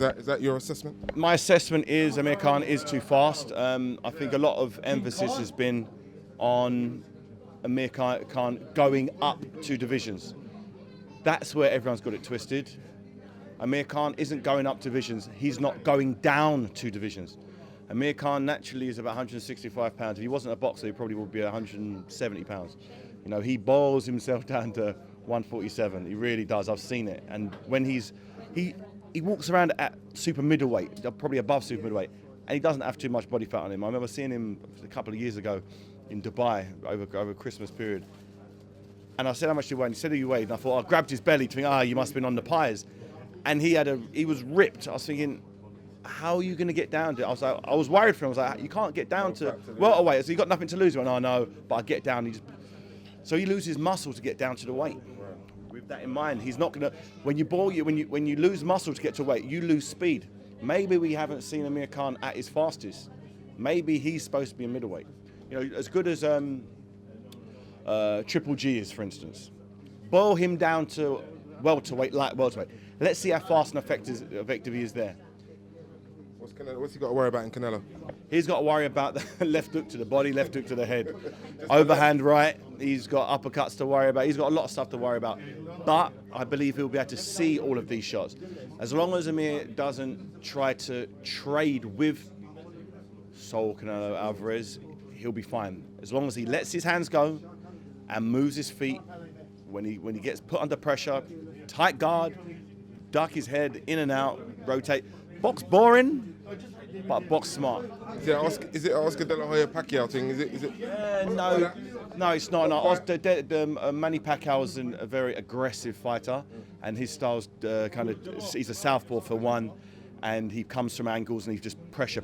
Is that your assessment? My assessment is Amir Khan is too fast. I think a lot of emphasis has been on Amir Khan going up 2 divisions. That's where everyone's got it twisted. Amir Khan isn't going up divisions. He's not going down 2 divisions. Amir Khan naturally is about 165 pounds. If he wasn't a boxer, he probably would be 170 pounds. You know, he boils himself down to 147. He really does. I've seen it. And when he walks around at super middleweight, probably above super middleweight, and he doesn't have too much body fat on him. I remember seeing him a couple of years ago in Dubai over Christmas period. And I said, how much do you weigh? And he said, who you weighed? And I thought, I grabbed his belly to think, you must have been on the pies. And he was ripped. I was thinking, how are you going to get down to it? I was worried for him. I was like, you can't get down to welterweight. So you got nothing to lose. He went, oh no, but I get down. So he loses muscle to get down to the weight. With that in mind, he's not going to. When you lose muscle to get to weight, you lose speed. Maybe we haven't seen Amir Khan at his fastest. Maybe he's supposed to be a middleweight. You know, as good as Triple G is, for instance. Boil him down to welterweight, light welterweight. Let's see how fast and effective he is there. What's he got to worry about in Canelo? He's got to worry about the left hook to the body, left hook to the head. Overhand right, he's got uppercuts to worry about. He's got a lot of stuff to worry about. But I believe he'll be able to see all of these shots. As long as Amir doesn't try to trade with Saul Canelo Alvarez, he'll be fine. As long as he lets his hands go and moves his feet, when he gets put under pressure, tight guard, duck his head in and out, rotate. Box boring, but box smart. Is it Oscar De La Hoya Pacquiao thing? Is it? No, it's not. No. Manny Pacquiao is a very aggressive fighter, and his style's he's a southpaw for one, and he comes from angles and he's just pressure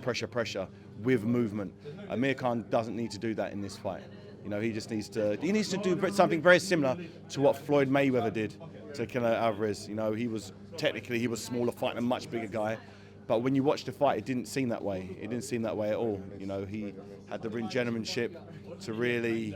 with movement. Amir Khan doesn't need to do that in this fight. You know, he needs to do something very similar to what Floyd Mayweather did to Canelo Alvarez. You know, he was smaller, fighting a much bigger guy. But when you watch the fight, it didn't seem that way. It didn't seem that way at all. You know, he had the ring gentlemanship to really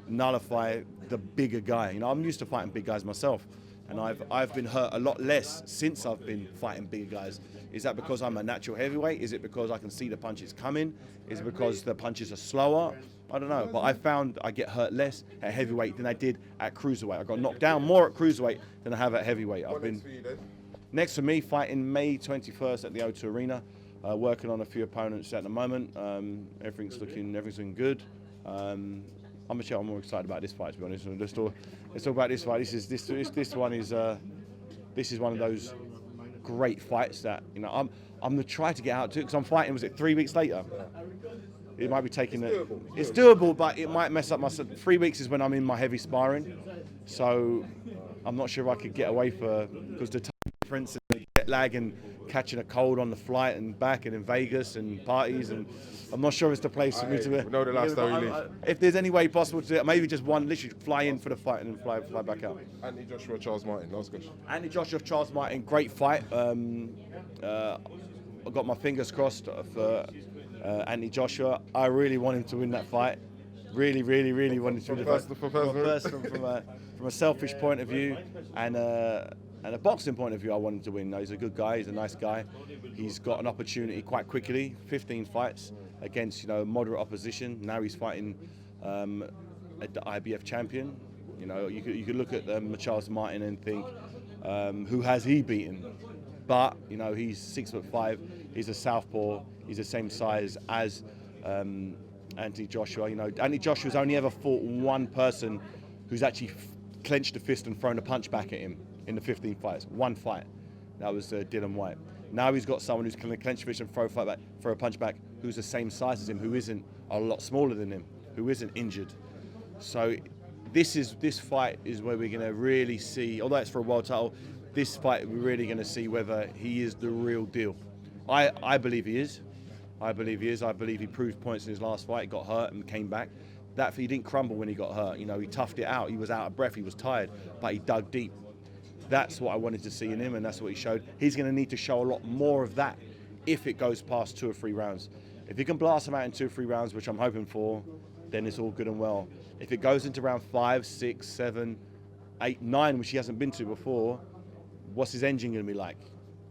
nullify the bigger guy. You know, I'm used to fighting big guys myself, and I've been hurt a lot less since I've been fighting bigger guys. Is that because I'm a natural heavyweight? Is it because I can see the punches coming? Is it because the punches are slower? I don't know. But I found I get hurt less at heavyweight than I did at cruiserweight. I got knocked down more at cruiserweight than I have at heavyweight. Next for me, fighting May 21st at the O2 Arena. Working on a few opponents at the moment. Everything's looking good. I'm more excited about this fight, to be honest. Let's talk about this fight. This one is one of those great fights that, you know, I'm gonna try to get out to, because I'm fighting. Was it 3 weeks later? It might be taking it. It's doable, but it might mess up my. 3 weeks is when I'm in my heavy sparring, so I'm not sure if I could get away because the time difference and the jet lag and catching a cold on the flight and back and in Vegas and parties, and I'm not sure it's the place for me to. Know the lifestyle you live. If there's any way possible to do it, maybe just literally fly in for the fight and then fly back out. Anthony Joshua, Charles Martin, last question. Anthony Joshua, Charles Martin, great fight. I got my fingers crossed for Anthony Joshua. I really want him to win that fight. Really want him to win the fight. From a selfish point of view and a boxing point of view, I want him to win. He's a good guy. He's a nice guy. He's got an opportunity quite quickly. 15 fights against, you know, moderate opposition. Now he's fighting the IBF champion. You know, you could look at Charles Martin and think, who has he beaten? But you know, he's 6'5". He's a southpaw. He's the same size as Anthony Joshua. You know, Anthony Joshua's only ever fought one person who's actually clenched a fist and thrown a punch back at him in the 15 fights. One fight. That was Dylan White. Now he's got someone who's going to clench a fist and throw a punch back, who's the same size as him, who isn't a lot smaller than him, who isn't injured. So this fight is where we're going to really see, although it's for a world title, this fight we're really going to see whether he is the real deal. I believe he is. I believe he proved points in his last fight. He got hurt and came back. He didn't crumble when he got hurt. You know, he toughed it out. He was out of breath. He was tired, but he dug deep. That's what I wanted to see in him, and that's what he showed. He's going to need to show a lot more of that if it goes past 2 or 3 rounds. If he can blast him out in 2 or 3 rounds, which I'm hoping for, then it's all good and well. If it goes into round 5, 6, 7, 8, 9, which he hasn't been to before, what's his engine going to be like?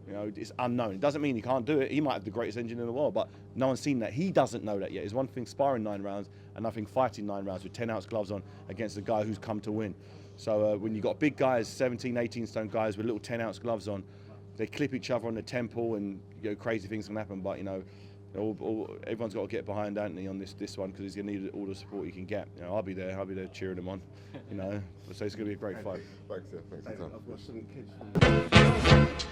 You know, it's unknown. It doesn't mean he can't do it. He might have the greatest engine in the world, but no one's seen that. He doesn't know that yet. It's one thing sparring 9 rounds and nothing fighting 9 rounds with 10-ounce gloves on against a guy who's come to win. So when you've got big guys, 17, 18-stone guys with little 10-ounce gloves on, they clip each other on the temple and crazy things can happen. But everyone's got to get behind Anthony on this one because he's going to need all the support he can get. I'll be there cheering him on. So it's going to be a great fight. Thanks, yeah. Thanks for your time. I've got some kids.